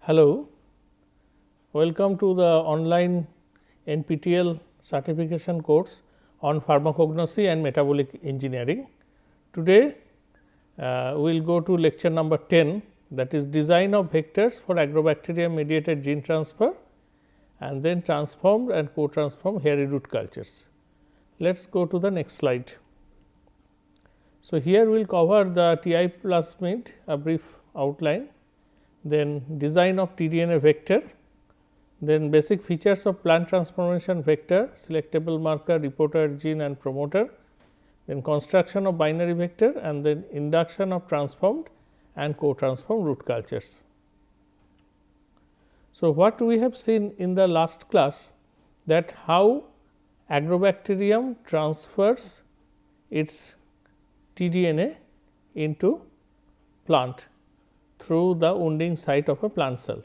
Hello, welcome to the online NPTEL certification course on Pharmacognosy and Metabolic Engineering. Today, we will go to lecture number 10, that is design of vectors for Agrobacterium-mediated gene transfer and then transformed and co-transformed hairy root cultures. Let us go to the next slide. So, here we will cover the TI plasmid, a brief outline, then design of tDNA vector, then basic features of plant transformation vector, selectable marker, reporter, gene and promoter, then construction of binary vector and then induction of transformed and co-transformed root cultures. So, what we have seen in the last class, that how Agrobacterium transfers its tDNA into plant through the wounding site of a plant cell.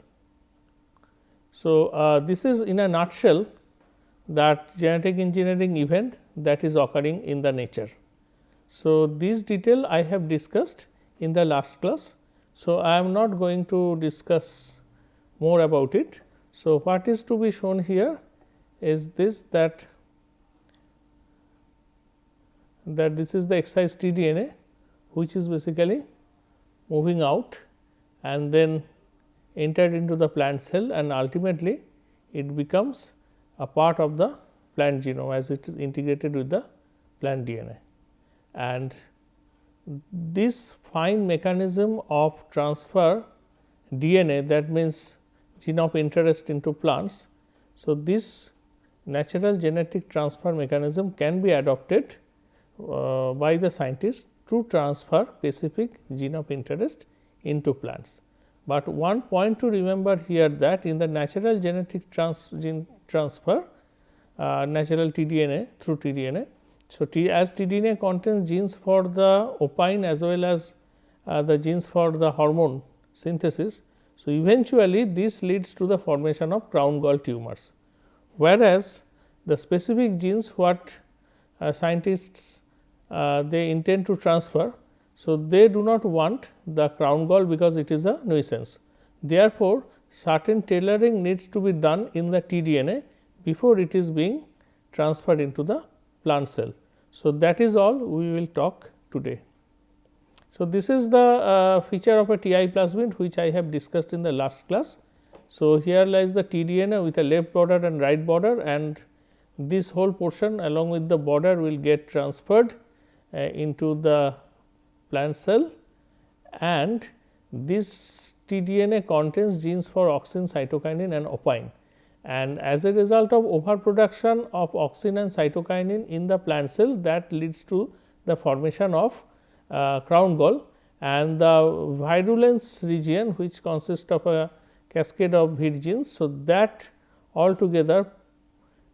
So, this is in a nutshell that genetic engineering event that is occurring in the nature. So, this detail I have discussed in the last class. So, I am not going to discuss more about it. So, what is to be shown here is this, that this is the excised tDNA, which is basically moving out and then entered into the plant cell, and ultimately it becomes a part of the plant genome as it is integrated with the plant DNA. And this fine mechanism of transfer DNA, that means gene of interest into plants. So, this natural genetic transfer mechanism can be adopted by the scientist to transfer specific gene of interest into plants. But one point to remember here, that in the natural genetic gene transfer, natural tDNA through tDNA. So, as tDNA contains genes for the opine as well as the genes for the hormone synthesis. So, eventually this leads to the formation of crown gall tumors, whereas the specific genes what scientists they intend to transfer. So, they do not want the crown gall because it is a nuisance. Therefore, certain tailoring needs to be done in the tDNA before it is being transferred into the plant cell. So, that is all we will talk today. So, this is the feature of a TI plasmid which I have discussed in the last class. So, here lies the tDNA with a left border and right border, and this whole portion along with the border will get transferred into the plant cell, and this tDNA contains genes for auxin, cytokinin and opine, and as a result of overproduction of auxin and cytokinin in the plant cell, that leads to the formation of crown gall, and the virulence region which consists of a cascade of VIR genes. So, that altogether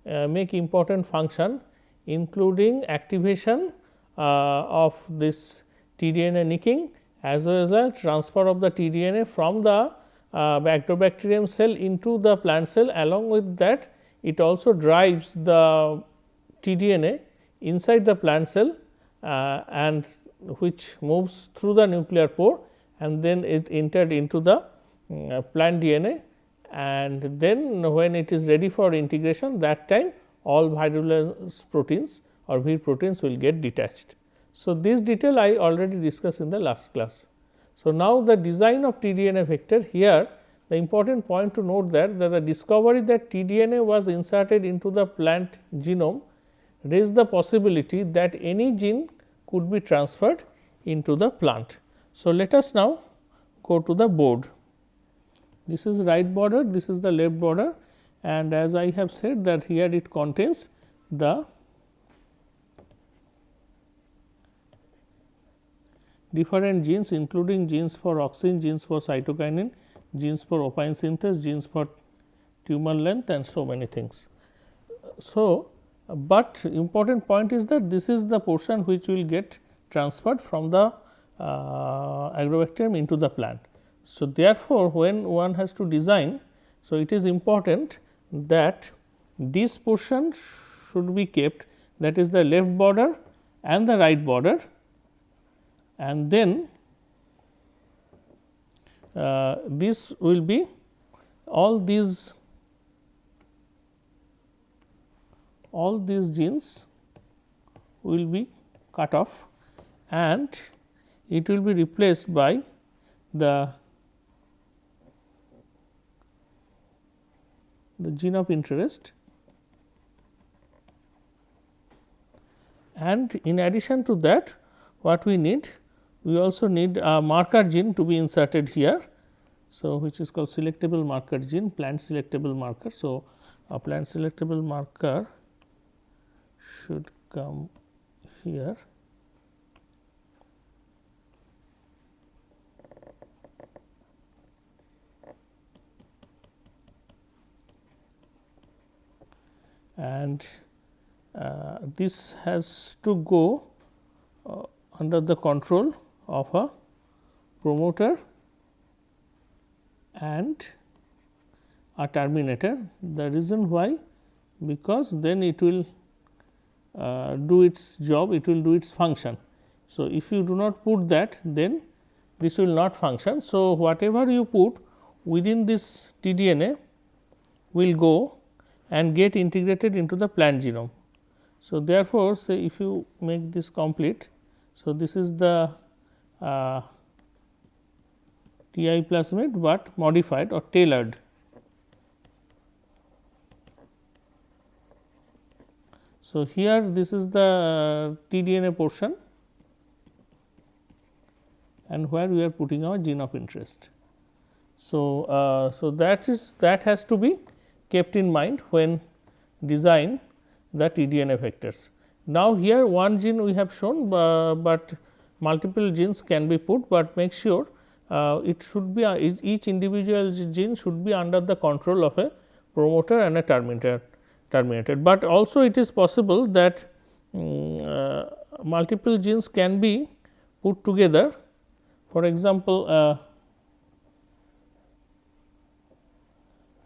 make important function, including activation of this tDNA nicking as well as transfer of the tDNA from the Agrobacterium cell into the plant cell. Along with that, it also drives the tDNA inside the plant cell and which moves through the nuclear pore, and then it entered into the plant DNA, and then when it is ready for integration, that time all virulence proteins or VIR proteins will get detached. So, this detail I already discussed in the last class. So, now the design of tDNA vector, here the important point to note that the discovery that tDNA was inserted into the plant genome raised the possibility that any gene could be transferred into the plant. So, let us now go to the board. This is right border, this is the left border, and as I have said that here it contains the different genes, including genes for auxin, genes for cytokinin, genes for opine synthesis, genes for tumor length and so many things. So, but important point is that this is the portion which will get transferred from the Agrobacterium into the plant. So, therefore, when one has to design, so it is important that this portion should be kept, that is the left border and the right border, and then this will be all these genes will be cut off and it will be replaced by the gene of interest, and in addition to that what we need, we also need a marker gene to be inserted here. So, which is called selectable marker gene, plant selectable marker. So, a plant selectable marker should come here. And this has to go under the control of a promoter and a terminator. The reason why, because then it will do its job, it will do its function. So, if you do not put that, then this will not function. So, whatever you put within this tDNA will go and get integrated into the plant genome. So, therefore, say if you make this complete. So, this is the TI plasmid, but modified or tailored. So, here this is the tDNA portion and where we are putting our gene of interest. So, so that has to be kept in mind when design the tDNA vectors. Now, here one gene we have shown, but multiple genes can be put, but make sure it should be each individual gene should be under the control of a promoter and a terminator. But also it is possible that multiple genes can be put together. For example,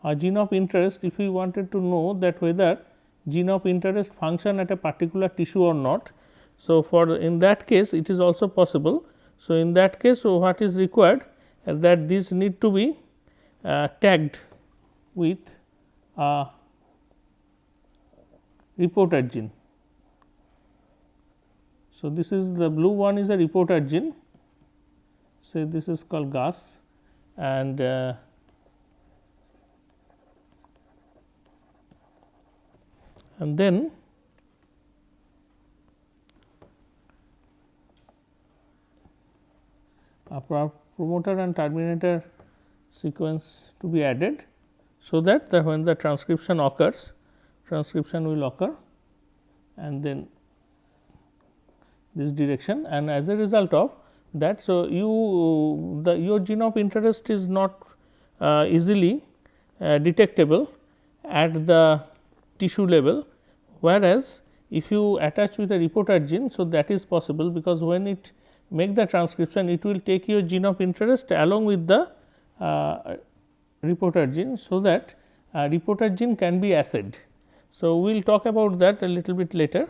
a gene of interest, if we wanted to know that whether gene of interest function at a particular tissue or not. So, for in that case it is also possible. So, in that case, so what is required that these need to be tagged with a reporter gene. So, this is the blue one is a reporter gene. Say this is called GAS, and then a promoter and terminator sequence to be added. So, that when the transcription occurs, transcription will occur and then this direction, and as a result of that. So, your gene of interest is not easily detectable at the tissue level, whereas if you attach with a reporter gene. So, that is possible, because when it make the transcription, it will take your gene of interest along with the reporter gene. So, that reporter gene can be assayed. So, we will talk about that a little bit later.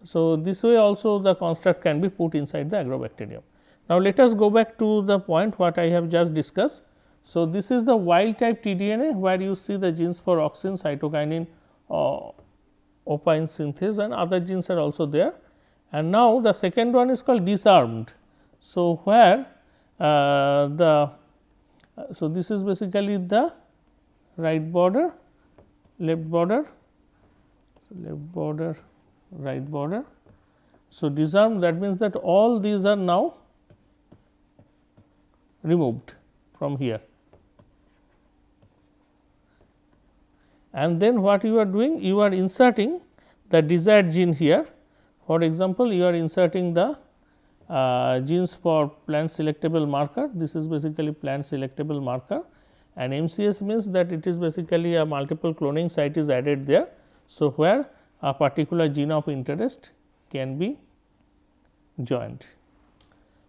So, this way also the construct can be put inside the agrobacterium. Now, let us go back to the point what I have just discussed. So, this is the wild type tDNA, where you see the genes for auxin, cytokinin, opine synthase, and other genes are also there. And now, the second one is called disarmed. So, where so this is basically the right border, left border, right border. So, disarmed, that means that all these are now removed from here. And then what you are doing? You are inserting the desired gene here. For example, you are inserting the genes for plant selectable marker. This is basically plant selectable marker, and MCS means that it is basically a multiple cloning site is added there. So, where a particular gene of interest can be joined.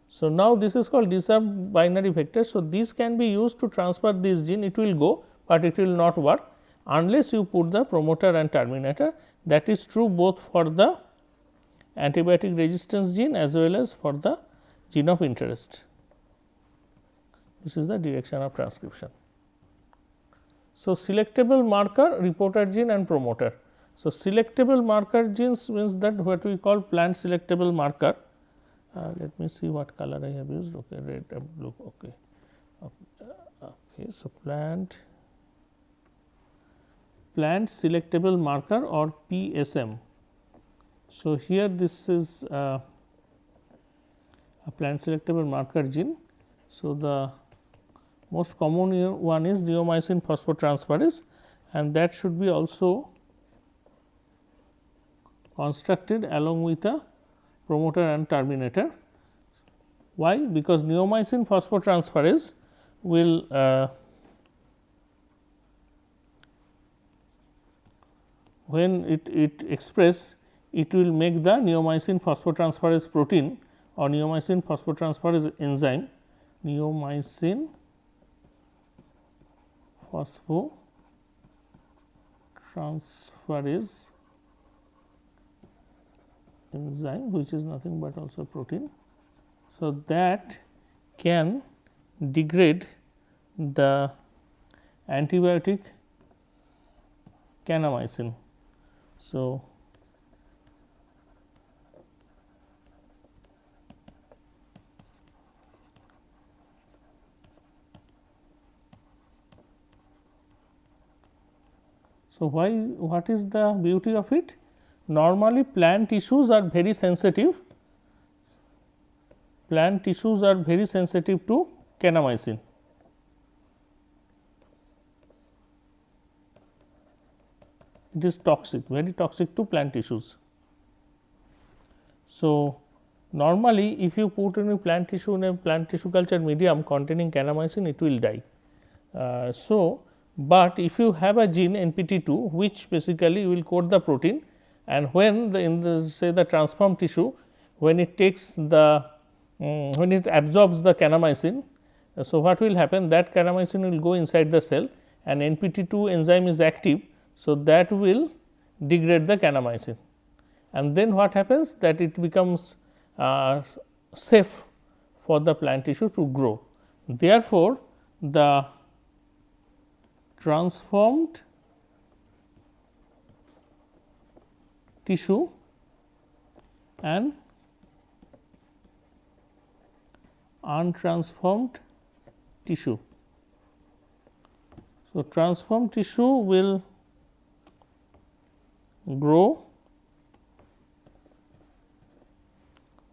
So, now this is called disarmed binary vector. So, these can be used to transfer this gene, it will go, but it will not work unless you put the promoter and terminator. That is true both for the antibiotic resistance gene as well as for the gene of interest. This is the direction of transcription. So, selectable marker, reporter gene and promoter. So, selectable marker genes means that what we call plant selectable marker. Let me see what color I have used. Okay, red and blue. Okay. Okay. So, plant selectable marker or PSM. So, here this is a plant selectable marker gene. So, the most common one is neomycin phosphotransferase, and that should be also constructed along with a promoter and terminator. Why? Because neomycin phosphotransferase will when it express, it will make the neomycin phosphotransferase protein or neomycin phosphotransferase enzyme, neomycin phosphotransferase enzyme, which is nothing but also protein. So, that can degrade the antibiotic kanamycin. So, what is the beauty of it? Normally plant tissues are very sensitive, to kanamycin. It is toxic, very toxic to plant tissues. So, normally if you put in a plant tissue in a plant tissue culture medium containing kanamycin, it will die. But if you have a gene NPT2 which basically will coat the protein, and when in the say the transformed tissue, when it takes the when it absorbs the kanamycin, so what will happen, that kanamycin will go inside the cell and NPT2 enzyme is active. So, that will degrade the kanamycin, and then what happens, that it becomes safe for the plant tissue to grow. Therefore, the transformed tissue and untransformed tissue. So, transformed tissue will grow,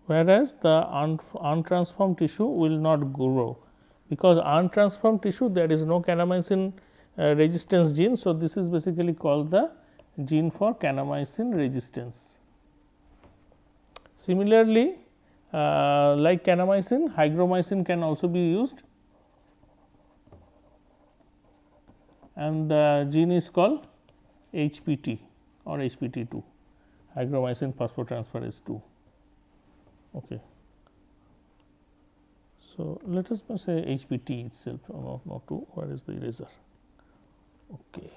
whereas the untransformed tissue will not grow, because untransformed tissue there is no kanamycin resistance gene. So, this is basically called the gene for kanamycin resistance. Similarly, like kanamycin, hygromycin can also be used, and the gene is called HPT or HPT2, hygromycin phosphotransferase 2. Okay. So, let us say HPT itself, not 2, where is the eraser? Okay.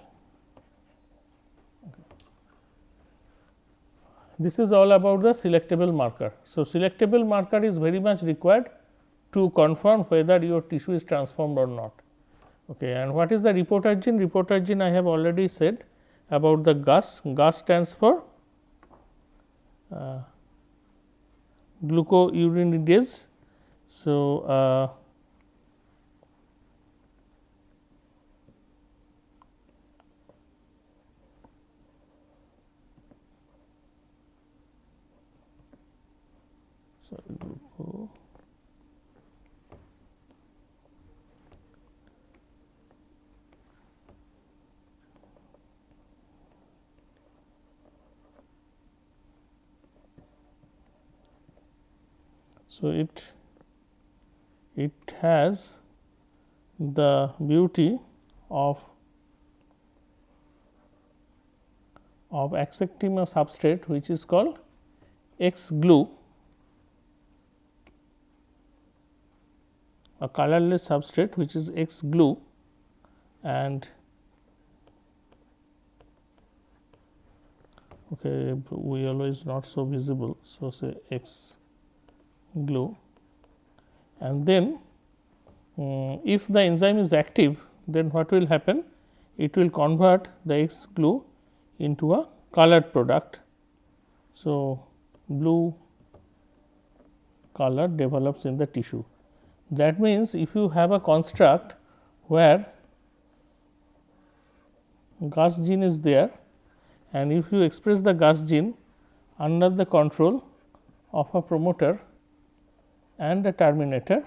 This is all about the selectable marker. So, selectable marker is very much required to confirm whether your tissue is transformed or not. Okay. And what is the reporter gene? Reporter gene I have already said about the GUS. GUS stands for glucourinidase. So, so it has the beauty of accepting a substrate which is called X glue, a colorless substrate which is X glue, and okay, we always not so visible. So, say X glue, and then if the enzyme is active, then what will happen, it will convert the X glue into a colored product. So, blue color develops in the tissue. That means, if you have a construct where Gas gene is there, and if you express the Gas gene under the control of a promoter and a terminator,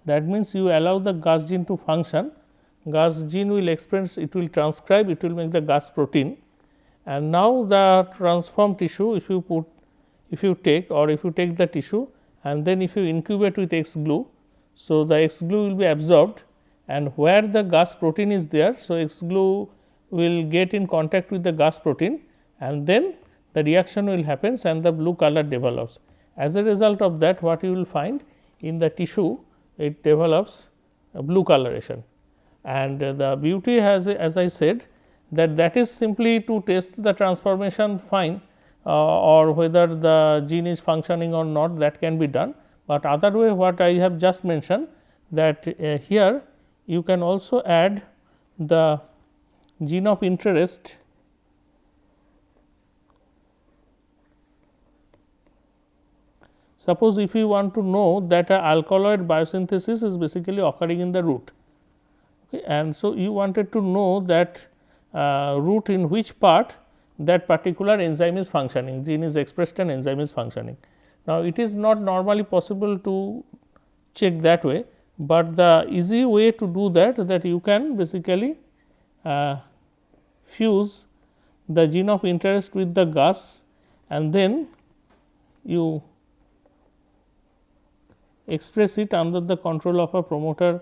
that means you allow the Gas gene to function. Gas gene will express, it will transcribe, it will make the Gas protein, and now the transformed tissue, if you take the tissue and then if you incubate with X glue. So, the X glue will be absorbed, and where the Gas protein is there. So, X glue will get in contact with the Gas protein, and then the reaction will happen and the blue color develops. As a result of that, what you will find in the tissue, it develops a blue coloration, and the beauty has, as I said, that is simply to test the transformation fine, or whether the gene is functioning or not, that can be done. But other way, what I have just mentioned, that here you can also add the gene of interest Suppose if you want to know that a alkaloid biosynthesis is basically occurring in the root, okay, and so you wanted to know that root in which part that particular enzyme is functioning, gene is expressed and enzyme is functioning. Now, it is not normally possible to check that way, but the easy way to do that you can basically fuse the gene of interest with the gas, and then you express it under the control of a promoter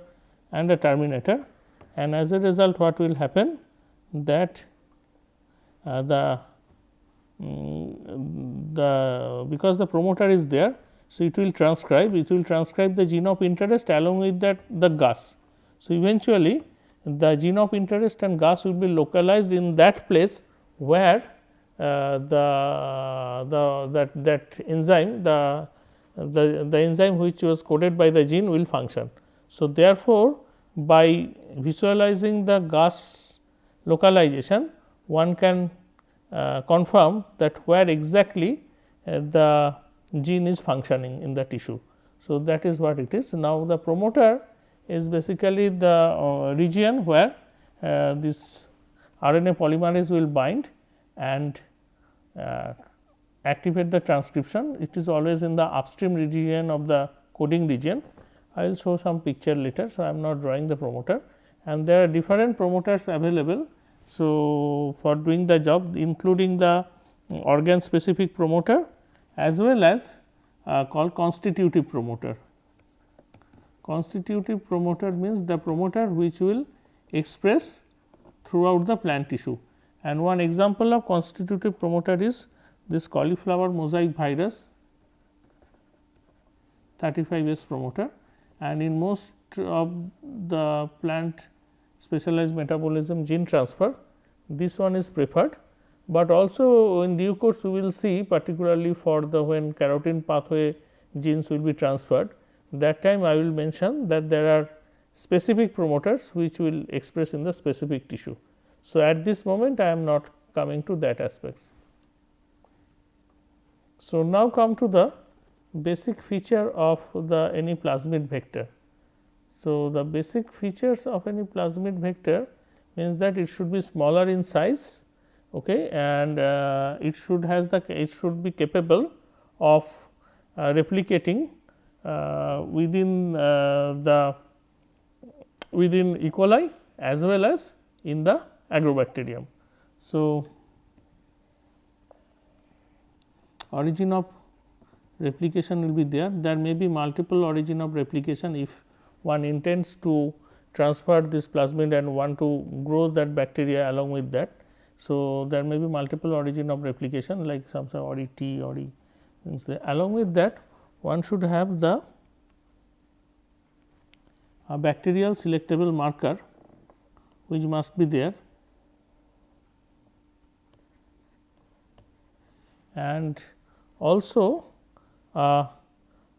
and a terminator, and as a result what will happen that because the promoter is there. So, it will transcribe the gene of interest along with that the gas. So, eventually the gene of interest and gas will be localized in that place where that enzyme, the enzyme which was coded by the gene will function. So, therefore, by visualizing the gas localization, one can confirm that where exactly the gene is functioning in the tissue. So, that is what it is. Now, the promoter is basically the region where this RNA polymerase will bind and activate the transcription. It is always in the upstream region of the coding region. I will show some picture later. So, I am not drawing the promoter, and there are different promoters available. So, for doing the job, including the organ specific promoter as well as called constitutive promoter. Constitutive promoter means the promoter which will express throughout the plant tissue, and one example of constitutive promoter is this cauliflower mosaic virus 35S promoter, and in most of the plant specialized metabolism gene transfer, this one is preferred, but also in due course we will see, particularly for the when carotene pathway genes will be transferred, that time I will mention that there are specific promoters which will express in the specific tissue. So, at this moment I am not coming to that aspects. So, now come to the basic feature of any plasmid vector. So, the basic features of any plasmid vector means that it should be smaller in size, okay, and it should be capable of replicating within E. coli as well as in the agrobacterium. So, origin of replication will be there. There may be multiple origin of replication if one intends to transfer this plasmid and want to grow that bacteria along with that. So, there may be multiple origin of replication like some say ORI T, ORI. Along with that, one should have the bacterial selectable marker which must be there, and also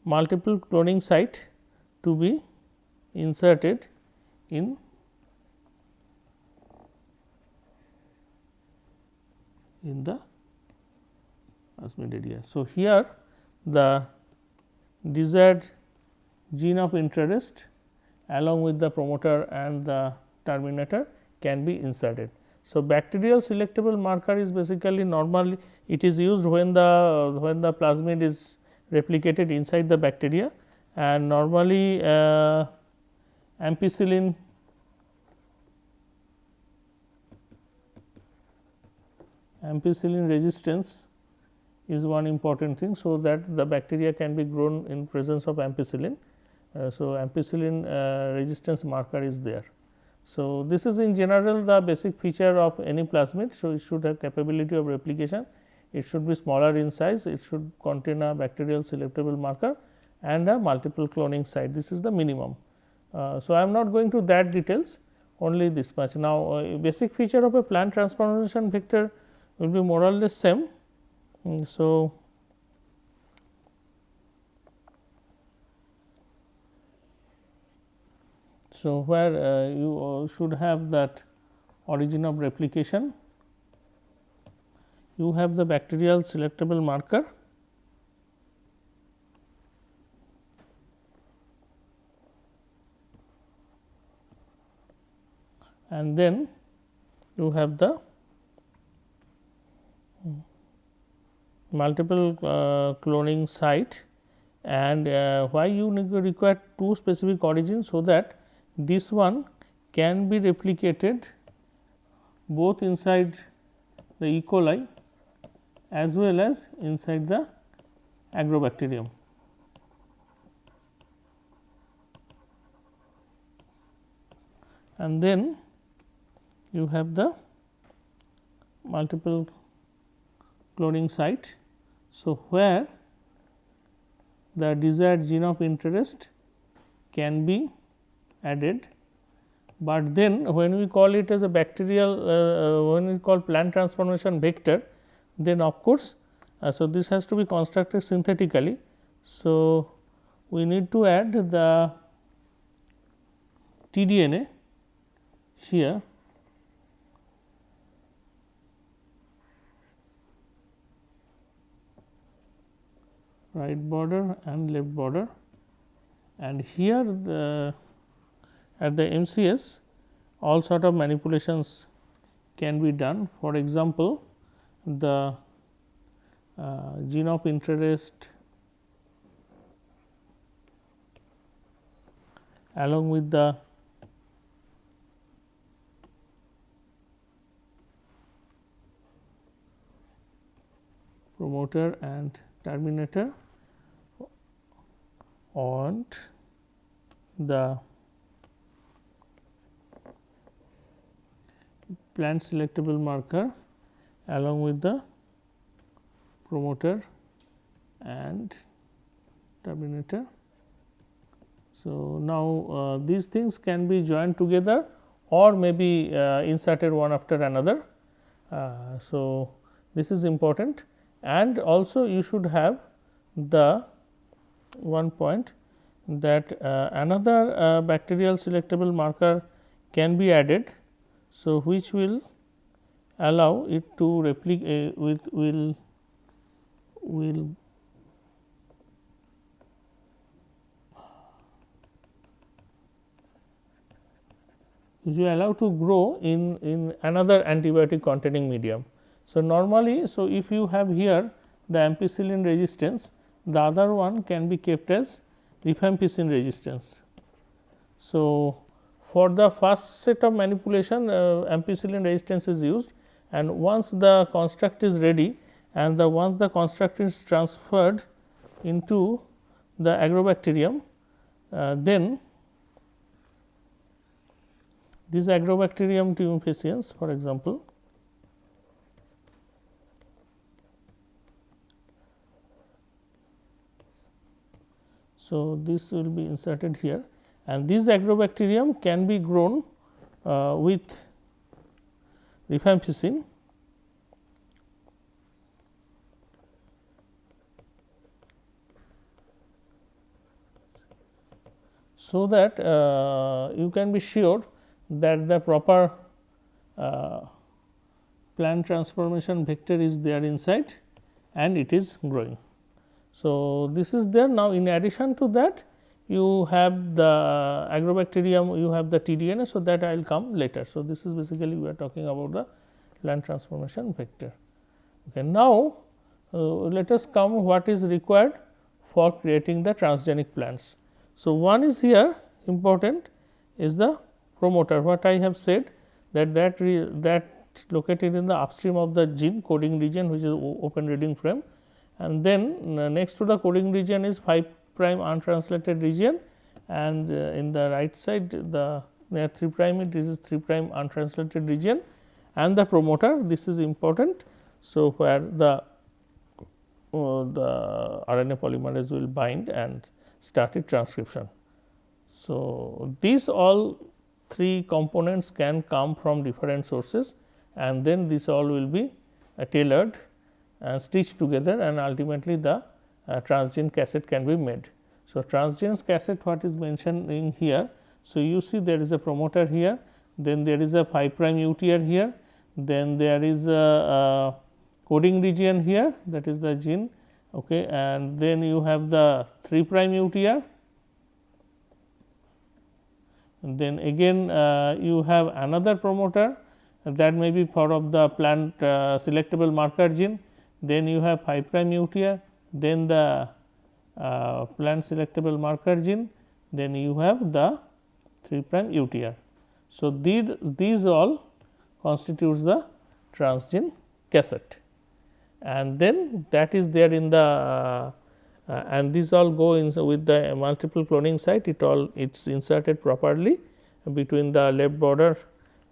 multiple cloning site to be inserted in in the plasmid area. So, here the desired gene of interest along with the promoter and the terminator can be inserted. So, bacterial selectable marker is basically normally it is used when the plasmid is replicated inside the bacteria, and normally ampicillin resistance is one important thing. So, that the bacteria can be grown in presence of ampicillin. So, ampicillin resistance marker is there. So, this is in general the basic feature of any plasmid. So, it should have capability of replication, it should be smaller in size, it should contain a bacterial selectable marker and a multiple cloning site. This is the minimum. So, I am not going to that details, only this much. Now, basic feature of a plant transformation vector will be more or less same. So, where you should have that origin of replication, you have the bacterial selectable marker, and then you have the multiple cloning site, and why you require two specific origins, so that this one can be replicated both inside the E. coli as well as inside the Agrobacterium. And then you have the multiple cloning site. So, where the desired gene of interest can be added, but then when we call it as a bacterial when we call plant transformation vector, then of course, so this has to be constructed synthetically. So, we need to add the tDNA here, right border and left border, and here at the MCS all sort of manipulations can be done. For example, the gene of interest along with the promoter and terminator and the plant selectable marker along with the promoter and terminator. So, now these things can be joined together or may be inserted one after another. So, this is important, and also you should have the one point that another bacterial selectable marker can be added. So, which will allow it to replicate will allow to grow in another antibiotic containing medium. So, normally, so if you have here the ampicillin resistance, the other one can be kept as rifampicin resistance. So, for the first set of manipulation ampicillin resistance is used, and once the construct is ready and once the construct is transferred into the agrobacterium, then this Agrobacterium tumefaciens, for example, so this will be inserted here, and this Agrobacterium can be grown with rifampicin. So that you can be sure that the proper plant transformation vector is there inside and it is growing. So, this is there. Now, in addition to that you have the agrobacterium, you have the tDNA. So, that I will come later. So, this is basically we are talking about the plant transformation vector. Okay. Now, let us come what is required for creating the transgenic plants. So, one is here important is the promoter, what I have said that located in the upstream of the gene coding region, which is open reading frame, and then next to the coding region is 5' untranslated region, and in the right side the near 3' this is 3' untranslated region, and the promoter, this is important. So, where the RNA polymerase will bind and start its transcription. So, these all three components can come from different sources, and then this all will be tailored and stitched together, and ultimately the transgene cassette can be made. So, transgene cassette what is mentioned in here. So, you see there is a promoter here, then there is a 5' UTR here, then there is a coding region here, that is the gene, okay, and then you have the 3' UTR, and then again you have another promoter that may be part of the plant selectable marker gene, then you have 5' UTR, then the plant selectable marker gene, then you have the 3' UTR. So, these all constitutes the transgene cassette, and then that is there in the and these all go in with the multiple cloning site, it is inserted properly between the left border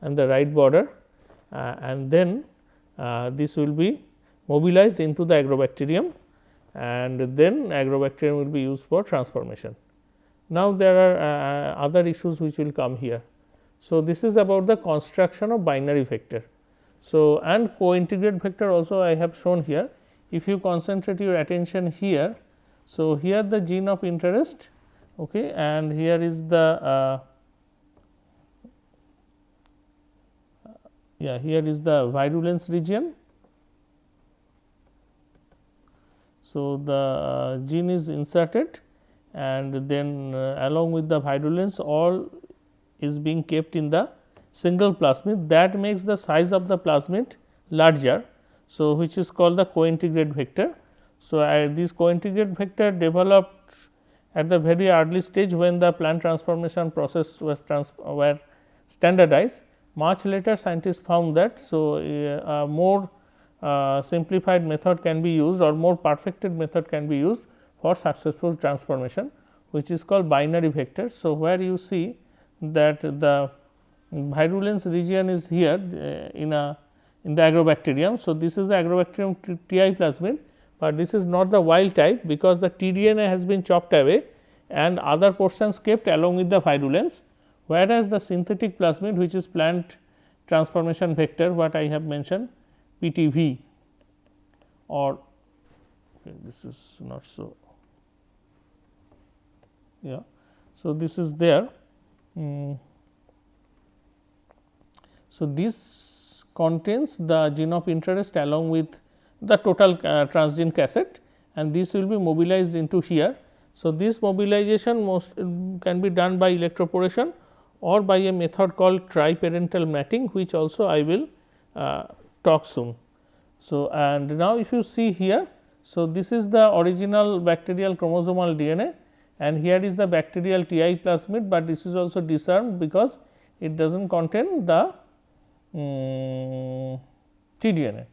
and the right border, and then this will be mobilized into the agrobacterium, and then agrobacterium will be used for transformation. Now, there are other issues which will come here. So, this is about the construction of binary vector. So, and co-integrate vector also I have shown here. If you concentrate your attention here, so here the gene of interest, okay, and here is the here is the virulence region. So, the gene is inserted, and then along with the virulence all is being kept in the single plasmid, that makes the size of the plasmid larger. So, which is called the co-integrate vector. So, this co-integrate vector developed at the very early stage when the plant transformation process was were standardized. Much later scientists found that, so a more simplified method can be used, or more perfected method can be used for successful transformation, which is called binary vector. So, where you see that the virulence region is here in the agrobacterium. So, this is the agrobacterium TI plasmid, but this is not the wild type, because the tDNA has been chopped away and other portions kept along with the virulence, whereas the synthetic plasmid, which is plant transformation vector, what I have mentioned PTV, or okay, this is not so, yeah. So, this is there. So, this contains the gene of interest along with the total transgene cassette, and this will be mobilized into here. So, this mobilization can be done by electroporation or by a method called triparental matting, which also I will talk soon. So, and now if you see here, so this is the original bacterial chromosomal DNA, and here is the bacterial TI plasmid, but this is also disarmed because it does not contain the tDNA,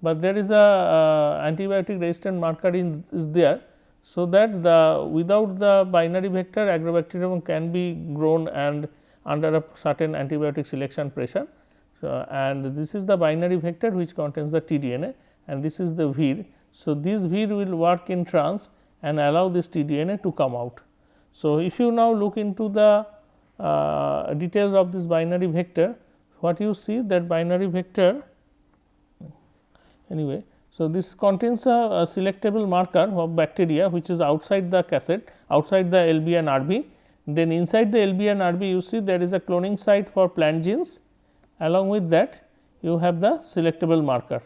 but there is a antibiotic resistant marker is there. So, that the without the binary vector agrobacterium can be grown and under a certain antibiotic selection pressure. So, and this is the binary vector which contains the tDNA, and this is the vir. So, this vir will work in trans and allow this tDNA to come out. So, if you now look into the details of this binary vector, what you see that binary vector anyway. So, this contains a selectable marker of bacteria which is outside the cassette, outside the LB and RB. Then inside the LB and RB you see there is a cloning site for plant genes. Along with that you have the selectable marker,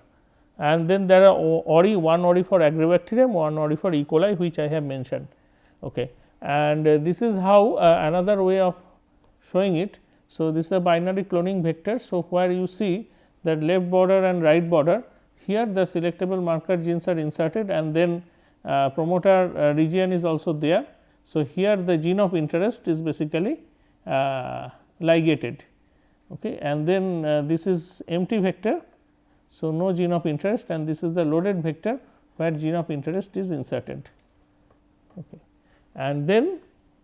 and then there are ORI, one ORI for Agrobacterium, one ORI for E. coli, which I have mentioned. Okay. And this is how another way of showing it. So, this is a binary cloning vector. So, where you see that left border and right border, here the selectable marker genes are inserted, and then promoter region is also there. So, here the gene of interest is basically ligated, okay. And then this is empty vector. So, no gene of interest, and this is the loaded vector where gene of interest is inserted. Okay. And then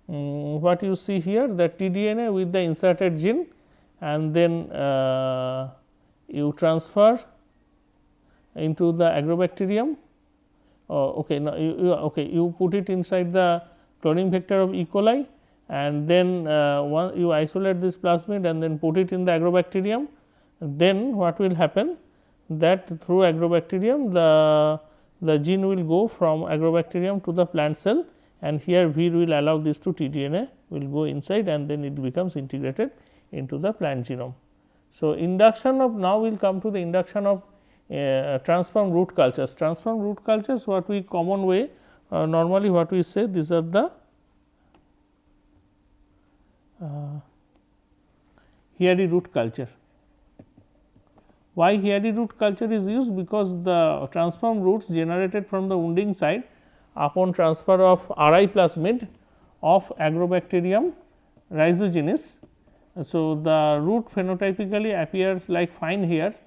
what you see here, the tDNA with the inserted gene, and then you transfer into the agrobacterium. Okay, now you put it inside the cloning vector of E. coli, and then you isolate this plasmid and then put it in the agrobacterium. Then what will happen, that through agrobacterium the gene will go from agrobacterium to the plant cell, and here V will allow this to tDNA will go inside, and then it becomes integrated into the plant genome. So, induction of, now we will come to the induction of transform root cultures. Transform root cultures, what we common way normally what we say, these are the hairy root culture. Why hairy root culture is used? Because the transform roots generated from the wounding site upon transfer of RI plasmid of Agrobacterium rhizogenes. So, the root phenotypically appears like fine hairs.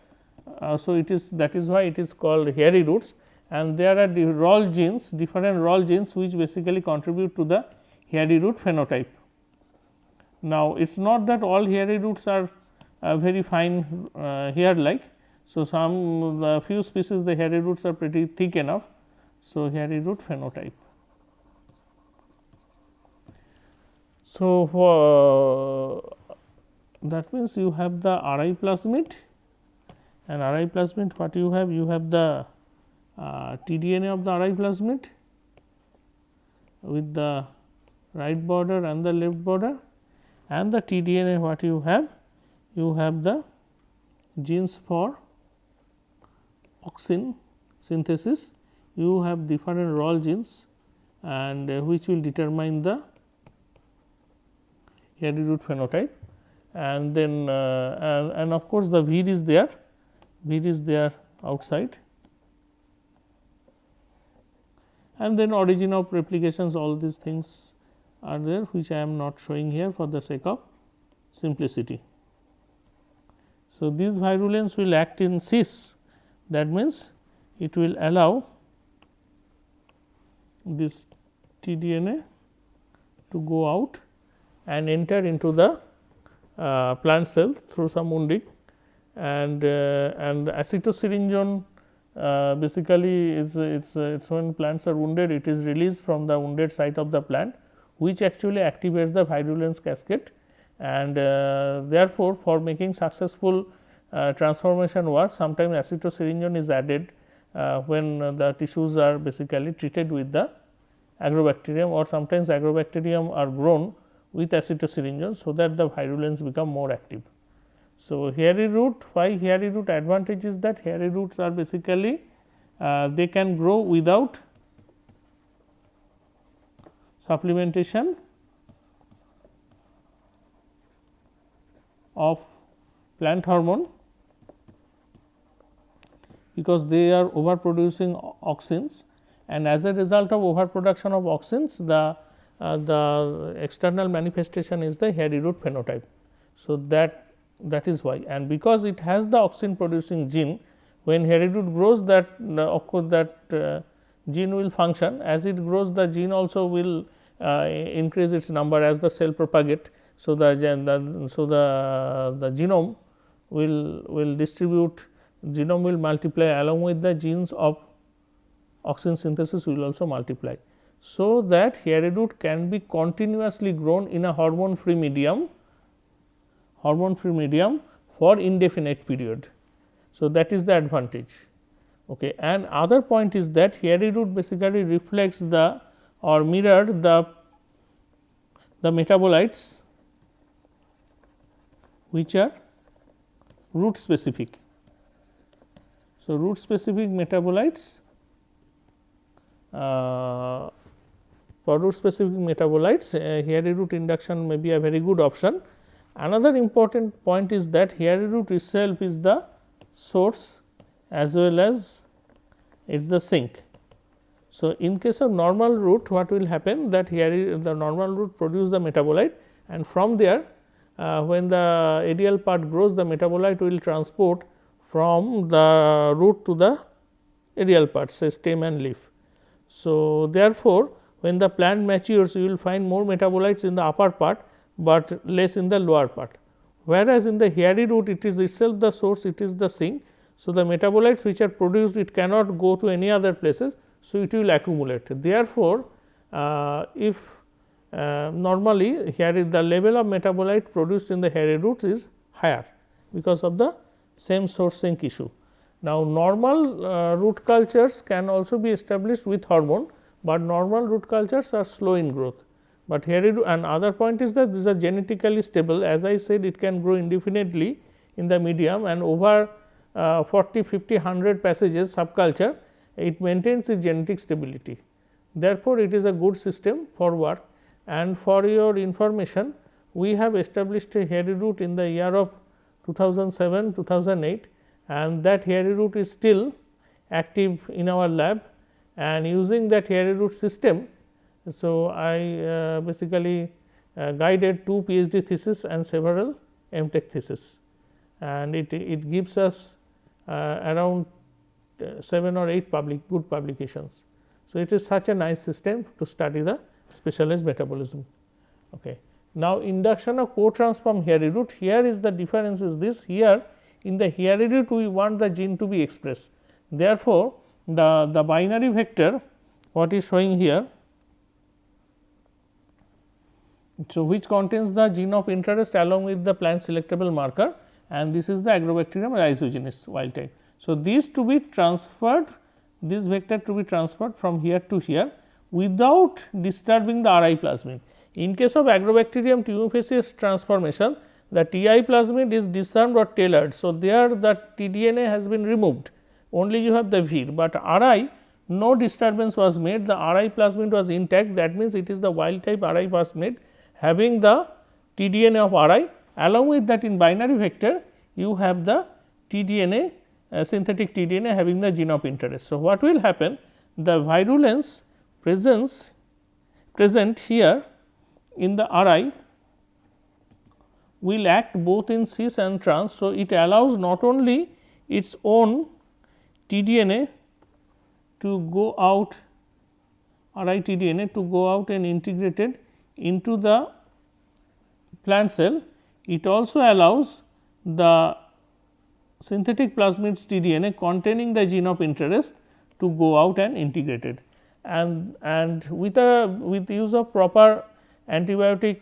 So, it is, that is why it is called hairy roots, and there are the rol genes, different rol genes which basically contribute to the hairy root phenotype. Now, it is not that all hairy roots are very fine hair like. So, some few species the hairy roots are pretty thick enough. So, hairy root phenotype. So, that means you have the RI plasmid, and RI plasmid, what you have? You have the tDNA of the RI plasmid with the right border and the left border, and the tDNA what you have? You have the genes for auxin synthesis, you have different rol genes, and which will determine the hairy root phenotype, and then and of course, the V is there, V is there outside, and then origin of replications, all these things are there, which I am not showing here for the sake of simplicity. So, these virulence will act in cis, that means it will allow this tDNA to go out and enter into the plant cell through some wounding, and acetosyringone basically it's when plants are wounded, it is released from the wounded site of the plant, which actually activates the virulence cascade, and therefore, for making successful transformation work, sometimes acetosyringone is added when the tissues are basically treated with the agrobacterium, or sometimes agrobacterium are grown with acetosyringone, so that the virulence become more active. So, hairy root, why hairy root? Advantage is that hairy roots are basically they can grow without supplementation of plant hormone, because they are overproducing auxins, and as a result of overproduction of auxins, the external manifestation is the hairy root phenotype. So, that is why, and because it has the auxin producing gene, when hairy root grows, that of course, that gene will function. As it grows, the gene also will increase its number as the cell propagate. So, the genome will distribute, genome will multiply along with the genes of auxin synthesis will also multiply. So, that hairy root can be continuously grown in a hormone free medium for indefinite period. So, that is the advantage. Okay. And other point is that hairy root basically reflects the or mirror the metabolites which are root specific. So, root specific metabolites, for root specific metabolites hairy root induction may be a very good option. Another important point is that hairy root itself is the source as well as it is the sink. So, in case of normal root, what will happen that the normal root produce the metabolite, and from there when the radial part grows, the metabolite will transport from the root to the radial part, say stem and leaf. So, therefore, when the plant matures, you will find more metabolites in the upper part, but less in the lower part. Whereas, in the hairy root, it is itself the source, it is the sink. So, the metabolites which are produced, it cannot go to any other places. So, it will accumulate. Therefore, if normally here the level of metabolite produced in the hairy roots is higher because of the same source sink issue. Now, normal root cultures can also be established with hormone, but normal root cultures are slow in growth. But hairy root, and other point is that these are genetically stable, as I said, it can grow indefinitely in the medium, and over 40, 50, 100 passages subculture, it maintains its genetic stability. Therefore, it is a good system for work, and for your information, we have established a hairy root in the year of 2007, 2008, and that hairy root is still active in our lab, and using that hairy root system. So, I basically guided 2 PhD thesis and several MTech thesis, and it gives us around 7 or 8 good publications. So, it is such a nice system to study the specialized metabolism. Okay. Now, induction of co-transform hairy root, here is the difference is this, here in the hairy root we want the gene to be expressed. Therefore, the binary vector what is showing here, so which contains the gene of interest along with the plant selectable marker, and this is the Agrobacterium rhizogenes wild type. So, these to be transferred, this vector to be transferred from here to here without disturbing the RI plasmid. In case of Agrobacterium tumefaciens transformation, the TI plasmid is disarmed or tailored. So, there the tDNA has been removed, only you have the VIR, but RI no disturbance was made, the RI plasmid was intact, that means it is the wild type RI plasmid having the tDNA of RI. Along with that, in binary vector you have the tDNA synthetic tDNA having the gene of interest. So, what will happen, the virulence present here in the RI will act both in cis and trans. So, it allows not only its own tDNA to go out, RI tDNA to go out and integrated into the plant cell, it also allows the synthetic plasmid's tDNA containing the gene of interest to go out and integrated, and with use of proper antibiotic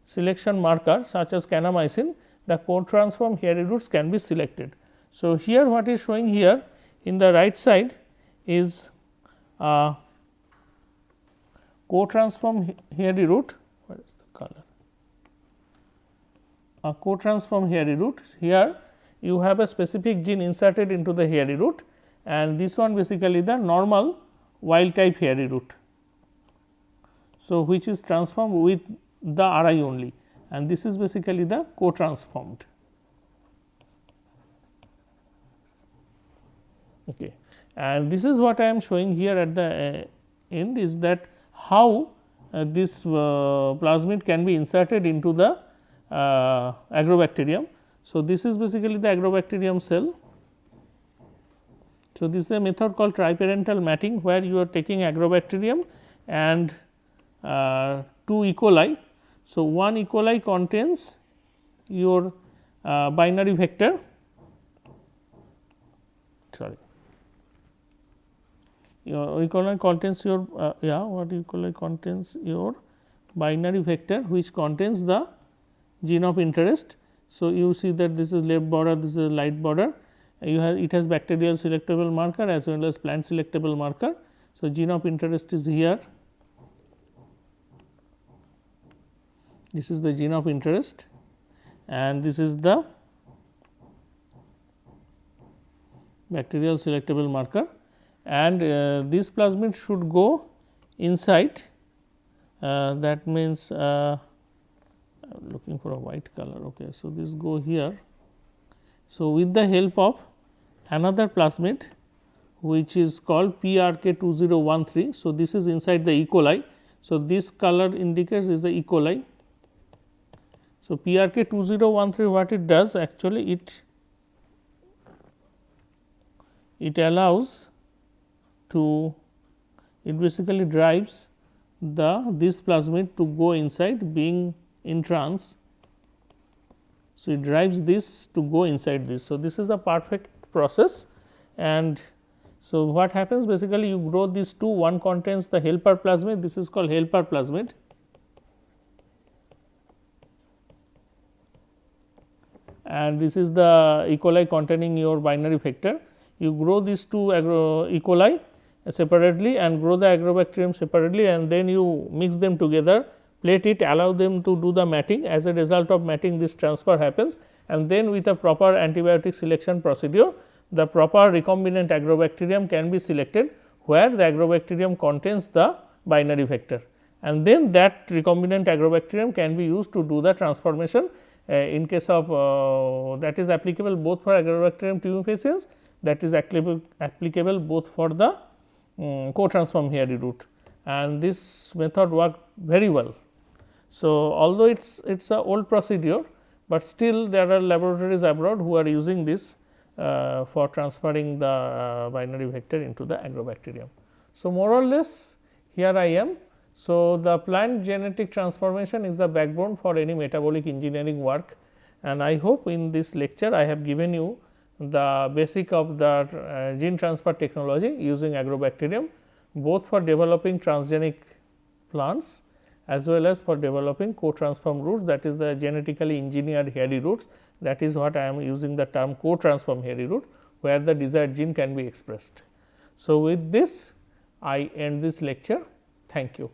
selection marker such as kanamycin, the co-transform hairy roots can be selected. So, here what is showing here in the right side is co-transform hairy root, what is the color? A co-transform hairy root, here you have a specific gene inserted into the hairy root, and this one basically the normal wild type hairy root. So, which is transformed with the RI only, and this is basically the co-transformed. Okay. And this is what I am showing here at the end, is that how this plasmid can be inserted into the agrobacterium. So, this is basically the agrobacterium cell. So, this is a method called triparental matting, where you are taking agrobacterium and 2 E. coli. So, 1 E. coli contains your binary vector, sorry, your E. coli contains your what E. coli contains your binary vector, which contains the gene of interest. So, you see that this is left border, this is a light border, you have it has bacterial selectable marker as well as plant selectable marker. So, gene of interest is here, this is the gene of interest, and this is the bacterial selectable marker, and this plasmid should go inside, that means I am looking for a white color. Okay. So, this go here. So, with the help of another plasmid which is called PRK2013. So, this is inside the E. coli. So, this color indicates is the E. coli. So, PRK2013 what it does actually it allows to, it basically drives this plasmid to go inside being in trans. So, it drives this to go inside this. So, this is a perfect process, and so what happens basically you grow these two, one contains the helper plasmid, this is called helper plasmid, and this is the E. coli containing your binary vector. You grow these two E. coli separately and grow the agrobacterium separately, and then you mix them together, plate it, allow them to do the matting. As a result of matting, this transfer happens, and then with a proper antibiotic selection procedure, the proper recombinant agrobacterium can be selected, where the agrobacterium contains the binary vector, and then that recombinant agrobacterium can be used to do the transformation. In case of that is applicable both for Agrobacterium tumefaciens, that is applicable both for the co-transform hairy root, and this method worked very well. So, although it is a old procedure, but still there are laboratories abroad who are using this for transferring the binary vector into the agrobacterium. So, more or less here I am. So, the plant genetic transformation is the backbone for any metabolic engineering work, and I hope in this lecture I have given you the basic of the gene transfer technology using agrobacterium, both for developing transgenic plants as well as for developing co-transform roots, that is the genetically engineered hairy roots. That is what I am using the term co-transform hairy root, where the desired gene can be expressed. So, with this I end this lecture. Thank you.